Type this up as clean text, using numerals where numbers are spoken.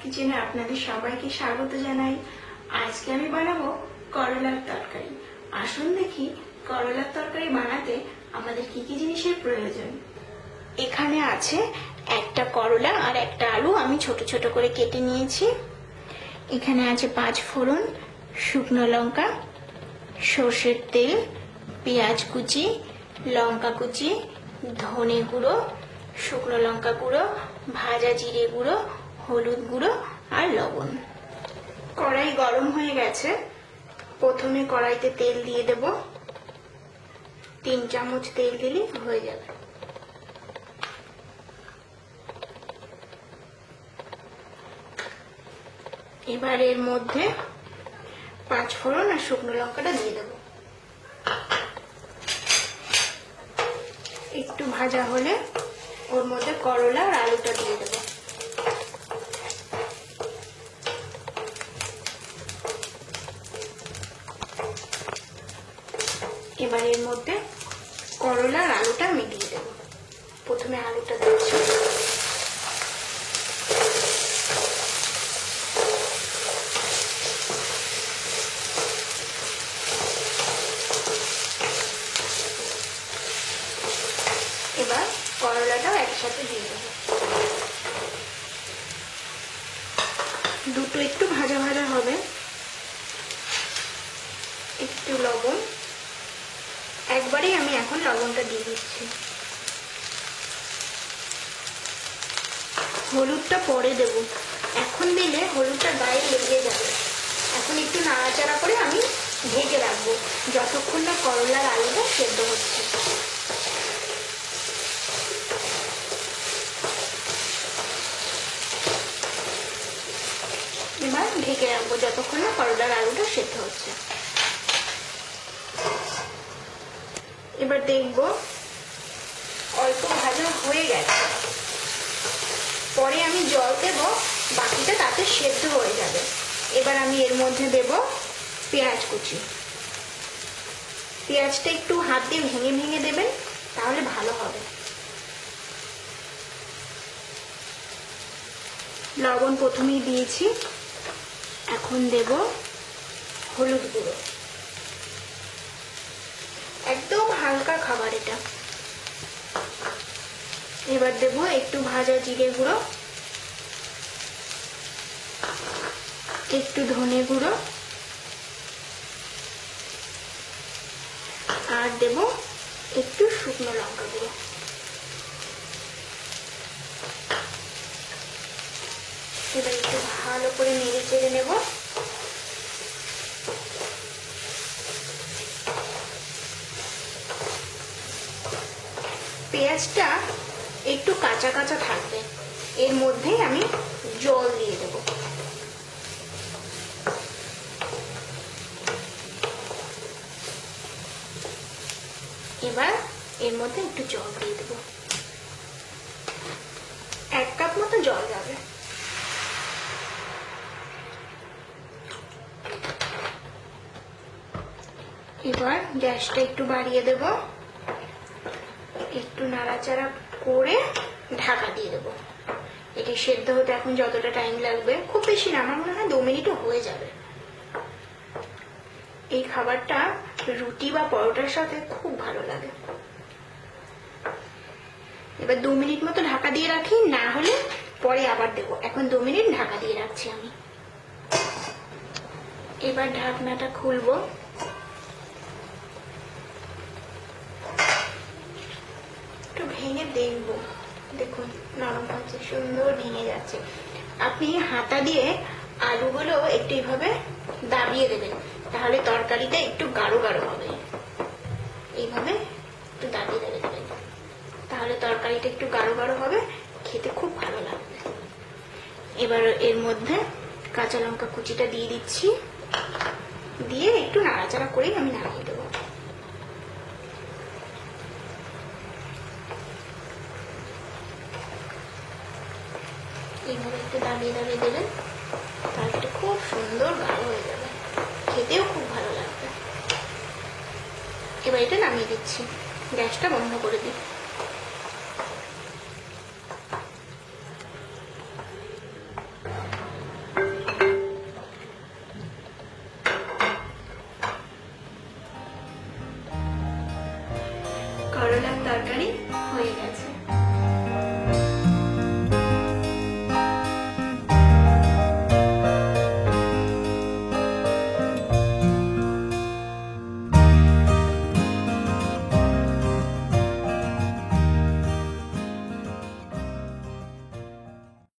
কিচেনে আপনাদের সবাইকে স্বাগত জানাই। আজকে আমি বানাবো করলার তরকারি। আসুন দেখি করলার তরকারি বানাতে আমাদের কি কি জিনিসের প্রয়োজন। এখানে আছে একটা করলা আর একটা আলু, আমি ছোট ছোট করে কেটে নিয়েছি। এখানে আছে 5 ফোড়ন, শুকনো লঙ্কা, সর্ষের তেল, পেঁয়াজ কুচি, লঙ্কা কুচি, ধনে গুঁড়ো, শুকনো লঙ্কা গুঁড়ো, ভাজা জিরে গুঁড়ো, হলুদ গুঁড়ো আর লবণ। কড়াই গরম হয়ে গেছে। প্রথমে কড়াইতে তেল দিয়ে দেব। 3 চামচ তেল দিলে হয়ে যাবে। এবার এর মধ্যে 5 ফোড়ন আর শুকনো লঙ্কাটা দিয়ে দেব। একটু ভাজা হলে ওর মধ্যে করলা আর আলুটা দিয়ে দেব। এবার এর মধ্যে করলা আর আলুটা আমি দিয়ে দেব। প্রথমে আলুটা দিচ্ছি। এবার করলাটাও একসাথে দিয়ে দেবো। দুটো একটু ভাজা ভাজা হবে। একটু লবণ, একবারেই আমি এখন লবণটা দিয়ে দিচ্ছি। হলুদটা পরে দেব, এখন দিলে হলুদটা গায়ে লেগে যাবে। এখন একটু নাড়াচাড়া করে আমি ঢেকে রাখবো যতক্ষণ না করলার আলুটা সেদ্ধ হচ্ছে। এবার ঢেকে রাখবো যতক্ষণ না করলার আলুটা সেদ্ধ হচ্ছে। এবার দেখবো অল্প ভাজা হয়ে গেছে। পরে আমি জল দেব, বাকিটা তাতে সেদ্ধ হয়ে যাবে। এবার আমি এর মধ্যে দেব পেঁয়াজ কুচি। পেঁয়াজটা একটু হাত দিয়ে ভেঙে ভেঙে দেবেন, তাহলে ভালো হবে। লবণ প্রথমেই দিয়েছি, এখন দেব হলুদ গুঁড়ো। একদম হালকা খাবার এটা। এবার দেব একটু ভাজা জিরে গুঁড়ো, একটু ধনে গুঁড়ো, আর দেব একটু শুকনো লঙ্কা গুঁড়ো। এবার একটু ভালো করে নেড়ে চেড়ে নেব। পেঁয়াজটা একটু কাঁচা কাঁচা থাকবে, এর মধ্যেই আমি জল দিয়ে দেব। এবার এর মধ্যে একটু জল দিয়ে দেব। 1 কাপ মতো জল যাবে। এবার গ্যাসটা একটু বাড়িয়ে দেব। একটু নাড়াচাড়া করে ঢাকা দিয়ে দেবো। এটি সেদ্ধ হতে এখন যতটা টাইম লাগবে, খুব বেশি না, আমার মনে হয় 2 মিনিটও হয়ে যাবে। এই খাবারটা রুটি বা পরোটার সাথে খুব ভালো লাগে। এবার 2 মিনিট মতো ঢাকা দিয়ে রাখি, না হলে পরে আবার দেবো। এখন 2 মিনিট ঢাকা দিয়ে রাখছি আমি। এবার ঢাকনাটা খুলবো। ভেঙে দেখবো, দেখুন নরম হচ্ছে, সুন্দর ভেঙে যাচ্ছে। আপনি হাতা দিয়ে আলুগুলো একটু এইভাবে দাবিয়ে দেবেন, তাহলে তরকারিটা একটু গাঢ় গাঢ় হবে। এইভাবে একটু দাবিয়ে দেবেন, তাহলে তরকারিটা একটু গাঢ় গাঢ় হবে, খেতে খুব ভালো লাগবে। এবার এর মধ্যে কাঁচা লঙ্কা কুচিটা দিয়ে দিচ্ছি, দিয়ে একটু নাড়াচাড়া করেই আমি নামিয়ে দেবো। এইভাবে একটু দাবিয়ে দাবিয়ে দেবেন, তাহলে খুব সুন্দর গাঢ় হয়ে যাবে, খেতেও খুব ভালো লাগবে। এবার এটা নামিয়ে দিচ্ছি, গ্যাসটা বন্ধ করে দিই।